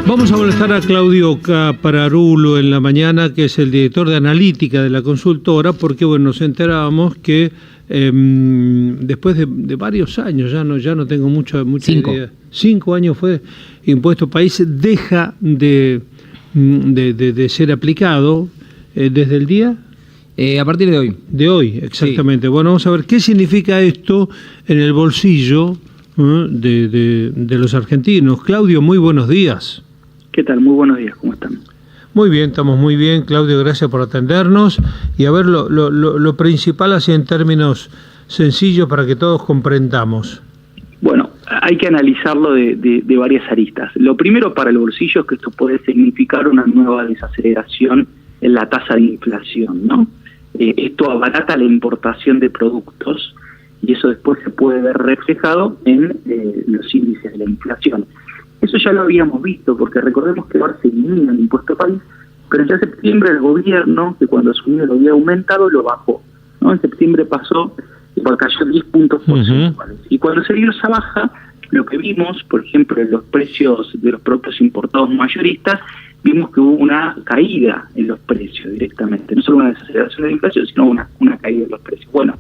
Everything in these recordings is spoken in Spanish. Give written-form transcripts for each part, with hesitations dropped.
Vamos a molestar a Claudio Capararulo en la mañana, que es el director de analítica de la consultora, porque bueno, nos enterábamos que después de varios años, ya no tengo mucha idea, 5 años fue Impuesto País, deja de ser aplicado desde el día... a partir de hoy. De hoy, exactamente. Sí. Bueno, vamos a ver qué significa esto en el bolsillo de los argentinos. Claudio, muy buenos días. ¿Qué tal? Muy buenos días, ¿cómo están? Muy bien, estamos muy bien, Claudio, gracias por atendernos. Y a ver, lo principal así en términos sencillos para que todos comprendamos. Bueno, hay que analizarlo de varias aristas. Lo primero para el bolsillo es que esto puede significar una nueva desaceleración en la tasa de inflación, ¿no? Esto abarata la importación de productos y eso después se puede ver reflejado en los índices de la inflación. Eso ya lo habíamos visto, porque recordemos que ahora se elimina el impuesto país, pero en septiembre el gobierno, que cuando asumió lo había aumentado, lo bajó, ¿no? En septiembre pasó, cayó 10 puntos porcentuales. Y cuando se dio esa baja, lo que vimos, por ejemplo, en los precios de los productos importados mayoristas, vimos que hubo una caída en los precios directamente, no solo una desaceleración de la inflación, sino una caída en los precios. Bueno,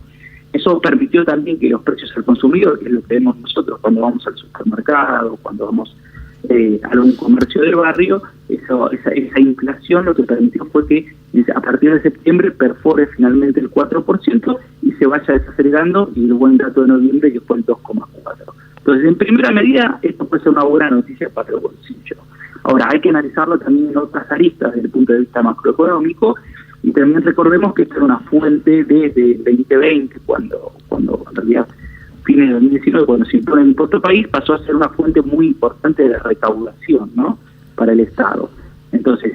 eso permitió también que los precios al consumidor, que es lo que vemos nosotros cuando vamos al supermercado, cuando vamos a algún comercio del barrio, esa inflación lo que permitió fue que a partir de septiembre perfore finalmente el 4% y se vaya desacelerando, y el buen dato de noviembre que fue el 2,4%. Entonces, en primera medida, esto puede ser una buena noticia para el bolsillo. Ahora, hay que analizarlo también en otras aristas desde el punto de vista macroeconómico, y también recordemos que esta era una fuente desde 2020, cuando en realidad fines de 2019, cuando se impone el impuesto país, pasó a ser una fuente muy importante de recaudación, ¿no?, para el Estado. Entonces,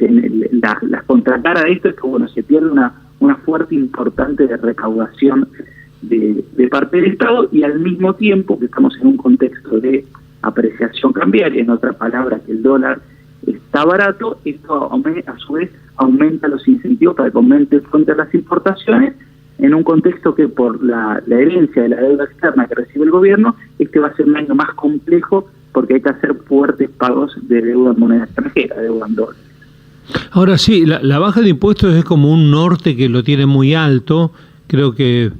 la contracara de esto es que bueno, se pierde una fuerte importante de recaudación de parte del Estado, y al mismo tiempo que estamos en un contexto de apreciación cambiaria, en otra palabra, que el dólar está barato, esto a su vez aumenta los incentivos para que aumente frente a las importaciones, en un contexto que por la herencia de la deuda externa que recibe el gobierno, va a ser un año más complejo porque hay que hacer fuertes pagos de deuda en moneda extranjera, deuda en dólares. Ahora sí, la baja de impuestos es como un norte que lo tiene muy alto, creo que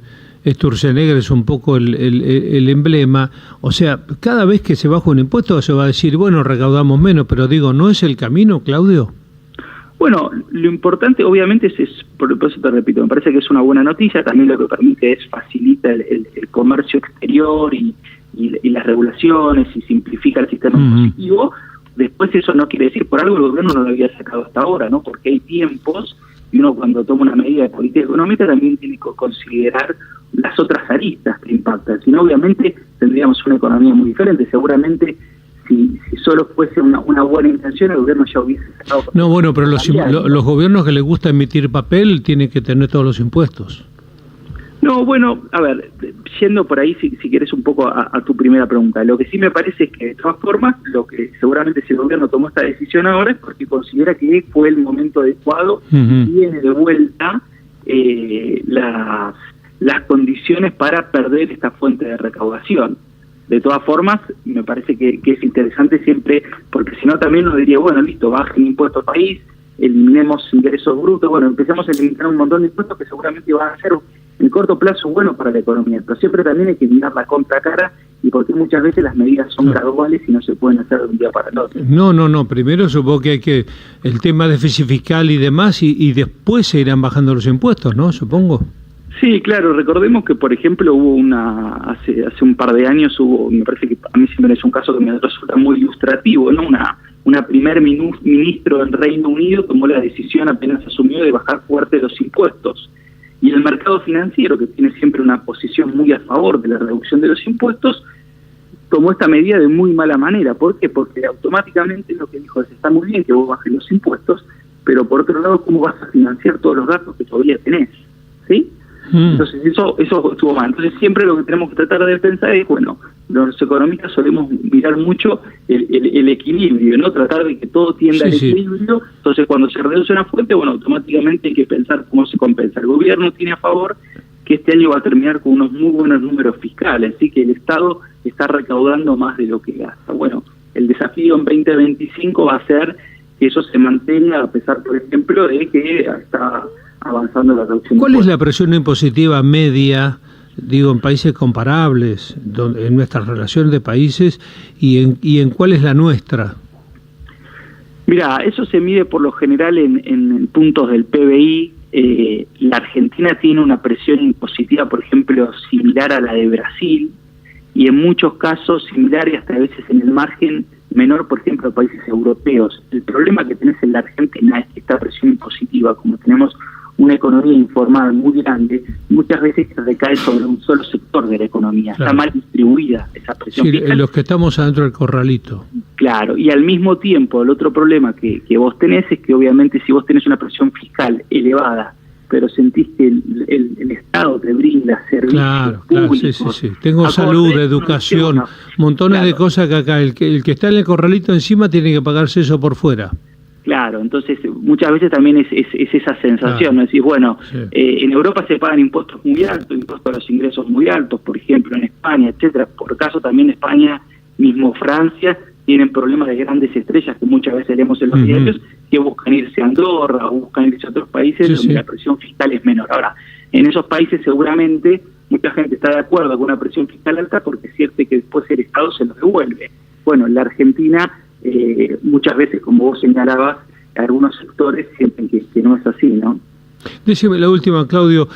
Sturzenegger es un poco el emblema. O sea, cada vez que se baja un impuesto se va a decir, bueno, recaudamos menos, pero digo, ¿no es el camino, Claudio? Bueno, lo importante obviamente es por eso te repito, me parece que es una buena noticia, también lo que permite es facilita el comercio exterior y las regulaciones y simplifica el sistema impositivo. Después eso no quiere decir, por algo el gobierno no lo había sacado hasta ahora, ¿no? Porque hay tiempos y uno cuando toma una medida de política económica también tiene que considerar las otras aristas que impactan, si no obviamente tendríamos una economía muy diferente, seguramente. Si solo fuese una buena intención, el gobierno ya hubiese sacado... No, bueno, pero los gobiernos que les gusta emitir papel tienen que tener todos los impuestos. No, bueno, a ver, yendo por ahí, si quieres un poco a tu primera pregunta, lo que sí me parece es que de todas formas, lo que seguramente si el gobierno tomó esta decisión ahora es porque considera que fue el momento adecuado y tiene de vuelta las condiciones para perder esta fuente de recaudación. De todas formas, me parece que es interesante siempre, porque si no también nos diría, bueno, listo, bajen impuestos país, eliminemos ingresos brutos, bueno, empecemos a eliminar un montón de impuestos que seguramente van a ser en corto plazo bueno para la economía, pero siempre también hay que mirar la contracara, y porque muchas veces las medidas son graduales y no se pueden hacer de un día para el otro. No, primero supongo que hay que, el tema de déficit fiscal y demás, y después se irán bajando los impuestos, ¿no? Supongo. Sí, claro, recordemos que, por ejemplo, hubo hace un par de años me parece que a mí siempre es un caso que me resulta muy ilustrativo, ¿no? Una primer ministro en Reino Unido tomó la decisión apenas asumió de bajar fuerte los impuestos. Y el mercado financiero, que tiene siempre una posición muy a favor de la reducción de los impuestos, tomó esta medida de muy mala manera. ¿Por qué? Porque automáticamente lo que dijo es, está muy bien que vos bajes los impuestos, pero por otro lado, ¿cómo vas a financiar todos los gastos que todavía tenés? ¿Sí? Entonces eso estuvo mal. Entonces siempre lo que tenemos que tratar de pensar es, bueno, los economistas solemos mirar mucho el equilibrio, ¿no? Tratar de que todo tienda al equilibrio. Entonces cuando se reduce una fuente, bueno, automáticamente hay que pensar cómo se compensa. El gobierno tiene a favor que este año va a terminar con unos muy buenos números fiscales, así que el Estado está recaudando más de lo que gasta. Bueno, El desafío en 2025 va a ser que eso se mantenga, a pesar, por ejemplo, de que está avanzando la reducción. ¿Cuál es la presión impositiva media, digo, en países comparables, en nuestras relaciones de países, y en cuál es la nuestra? Mira, eso se mide por lo general en puntos del PBI. La Argentina tiene una presión impositiva, por ejemplo, similar a la de Brasil, y en muchos casos similar y hasta a veces en el margen menor, por ejemplo, a países europeos. El problema que tenés en la Argentina es que esta presión impositiva, como tenemos una economía informal muy grande, muchas veces recae sobre un solo sector de la economía. Claro. Está mal distribuida esa presión Sí, fiscal. los que estamos adentro del corralito. Claro, y al mismo tiempo, el otro problema que vos tenés es que obviamente si vos tenés una presión fiscal elevada, pero sentís que el Estado te brinda servicios públicos. Claro, sí. Tengo salud, educación, montones de cosas que acá el que está en el corralito encima tiene que pagarse eso por fuera. Claro, entonces muchas veces también es esa sensación, ¿no? Decís, bueno, en Europa se pagan impuestos muy altos, impuestos a los ingresos muy altos, por ejemplo, en España, etcétera. Por caso también España, mismo Francia, tienen problemas de grandes estrellas que muchas veces leemos en los diarios, que buscan irse a Andorra o buscan irse a otros países donde la presión fiscal es menor. Ahora, en esos países seguramente mucha gente está de acuerdo con una presión fiscal alta porque es cierto que después el Estado se los devuelve. Bueno, en la Argentina muchas veces, como vos señalabas, algunos sectores sienten que no es así, ¿no? Decime la última, Claudio,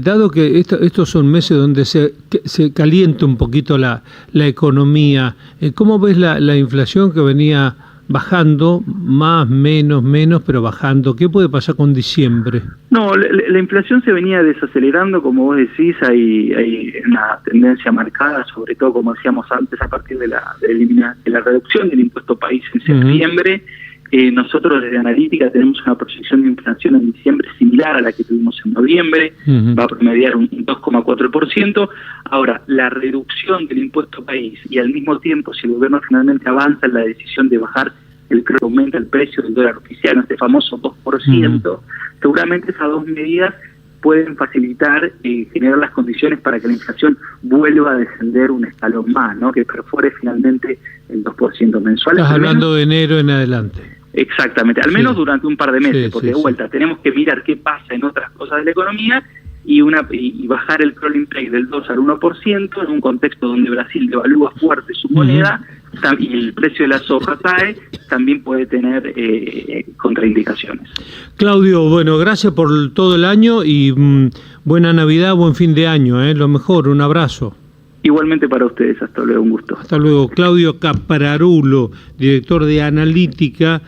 dado que estos son meses donde se calienta un poquito la economía, ¿cómo ves la inflación que venía bajando, más, menos, pero bajando? ¿Qué puede pasar con diciembre? No, la inflación se venía desacelerando, como vos decís, hay una tendencia marcada, sobre todo, como decíamos antes, a partir de la reducción del impuesto país en septiembre. Nosotros desde Analítica tenemos una proyección de inflación en diciembre similar a la que tuvimos en noviembre, va a promediar un 2,4%. Ahora, la reducción del impuesto país y al mismo tiempo, si el gobierno finalmente avanza en la decisión de bajar que aumenta el precio del dólar oficial, este famoso 2%, seguramente esas dos medidas pueden facilitar generar las condiciones para que la inflación vuelva a descender un escalón más, ¿no? Que perfore finalmente el 2% mensual. Estás hablando de enero en adelante. Exactamente, al menos durante un par de meses, porque de vuelta tenemos que mirar qué pasa en otras cosas de la economía y bajar el crawling play del 2 al 1% en un contexto donde Brasil devalúa fuerte su moneda y el precio de la soja cae, también puede tener contraindicaciones. Claudio, bueno, gracias por todo el año y buena Navidad, buen fin de año, lo mejor, un abrazo. Igualmente para ustedes, hasta luego, un gusto. Hasta luego. Claudio Capararulo, director de Analítica.